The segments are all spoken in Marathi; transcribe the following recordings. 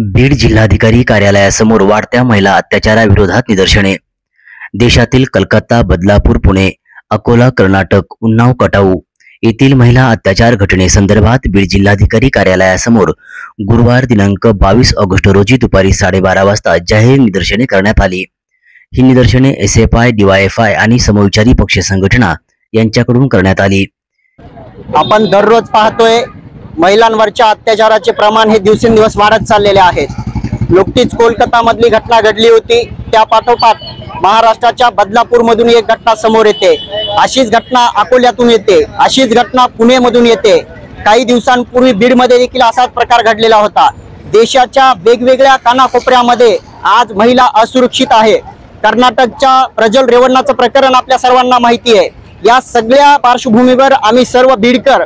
बीड जिल्हाधिकारी कार्यालयासमोर वाढत्या महिला अत्याचाराविरोधात निदर्शने। देशातील कलकत्ता, बदलापूर, पुणे, अकोला, कर्नाटक, उन्नाव, कटाऊ येथील महिला अत्याचार घटनेसंदर्भात बीड जिल्हाधिकारी कार्यालयासमोर गुरुवार दिनांक 22 ऑगस्ट रोजी दुपारी 12:30 वाजता जाहीर निदर्शने करण्यात आली। ही निदर्शने SFI, DYFI आणि समविचारी पक्ष संघटना यांच्याकडून करण्यात आली। आपण दररोज पाहतोय महिलांवरच्या अत्याचाराचे प्रमाण हे दिवसेंदिवस वाढत चाललेले आहे। नुकतीच कोलकातामधली घटना घडली होती, त्या पाठोपाठ महाराष्ट्राच्या बदलापूरमधून एक घटना समोर येते, अशीच घटना अकोल्यातून येते, अशीच घटना पुणेमधून येते। काही दिवसांपूर्वी बीडमध्ये देखील असाच प्रकार घडलेला होता। देशाच्या वेगवेगळ्या कानाकोपऱ्यामध्ये आज महिला असुरक्षित आहे। कर्नाटकच्या प्रज्वल रेवन्नाचं प्रकरण आपल्या सर्वांना माहिती आहे। या सगळ्या पार्श्वभूमीवर आम्ही सर्व बीडकर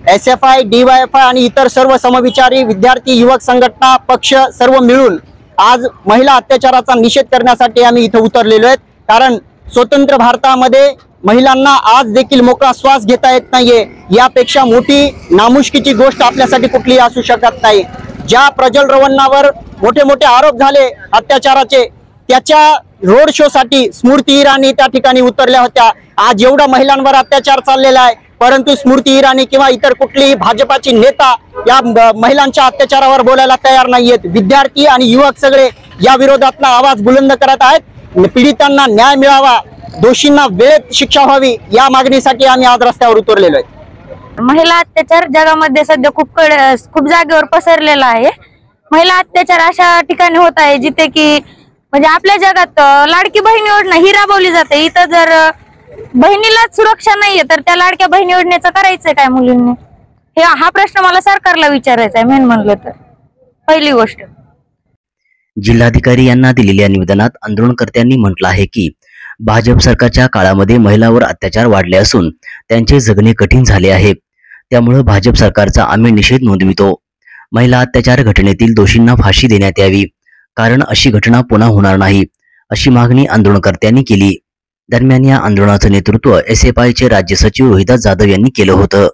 SFI, DYFI आणि इतर सर्व समविचारी विद्यार्थी, युवक संघटना, पक्ष सर्व मिळून आज महिला अत्याचाराचा निषेध करण्यासाठी आम्ही इथे उतरलेलो आहेत। कारण स्वतंत्र भारतामध्ये महिलांना आज देखील मोकळा श्वास घेता येत नाहीये, यापेक्षा मोठी नामुष्कीची गोष्ट आपल्यासाठी कुठलीही असू शकत नाही। ज्या प्रज्वल रेवन्नावर मोठे मोठे आरोप झाले अत्याचाराचे, त्याच्या रोड शो साठी स्मृती इराणी त्या ठिकाणी उतरल्या होत्या। आज एवढा महिलांवर अत्याचार चाललेला आहे, परंतु स्मृती इराणी किंवा इतर कुठलीही भाजपाची नेता या महिलांच्या अत्याचारावर बोलायला तयार नाहीयेत। विद्यार्थी आणि युवक सगळे या विरोधातला आवाज बुलंद करत आहेत। पीडितांना न्याय मिळावा, दोषींना वेळेत शिक्षा व्हावी, या मागणीसाठी आम्ही आज रस्त्यावर उतरलेलो आहे। महिला अत्याचार जगामध्ये सध्या खूप जागेवर पसरलेला आहे। महिला अत्याचार अशा ठिकाणी होत आहे जिथे की म्हणजे आपल्या जगात लाडकी बहीण योजना ही राबवली जाते, इथं जर बहिणीलाच सुरक्षा नाहीये तर त्या लाडक्या बहीण योजनेचं करायचंय काय मुलींनी? हा प्रश्न मला सरकारला विचारायचा आहे। मेन म्हणलं तर पहिली गोष्ट, जिल्हाधिकारी यांना दिलेल्या निवेदनात आंदोलनकर्त्यांनी म्हटलं आहे की भाजप सरकारच्या काळामध्ये महिलांवर अत्याचार वाढले असून त्यांचे जगणे कठीण झाले आहे। त्यामुळे भाजप सरकारचा आम्ही निषेध नोंदवितो। महिला अत्याचार घटनेतील दोषींना फाशी देण्यात यावी, कारण अशी घटना पुन्हा होणार नाही, अशी मागणी आंदोलनकर्त्यांनी केली। दरम्यान या आंदोलनाचं नेतृत्व SFI चे राज्य सचिव रोहिदास जाधव यांनी केलं होतं।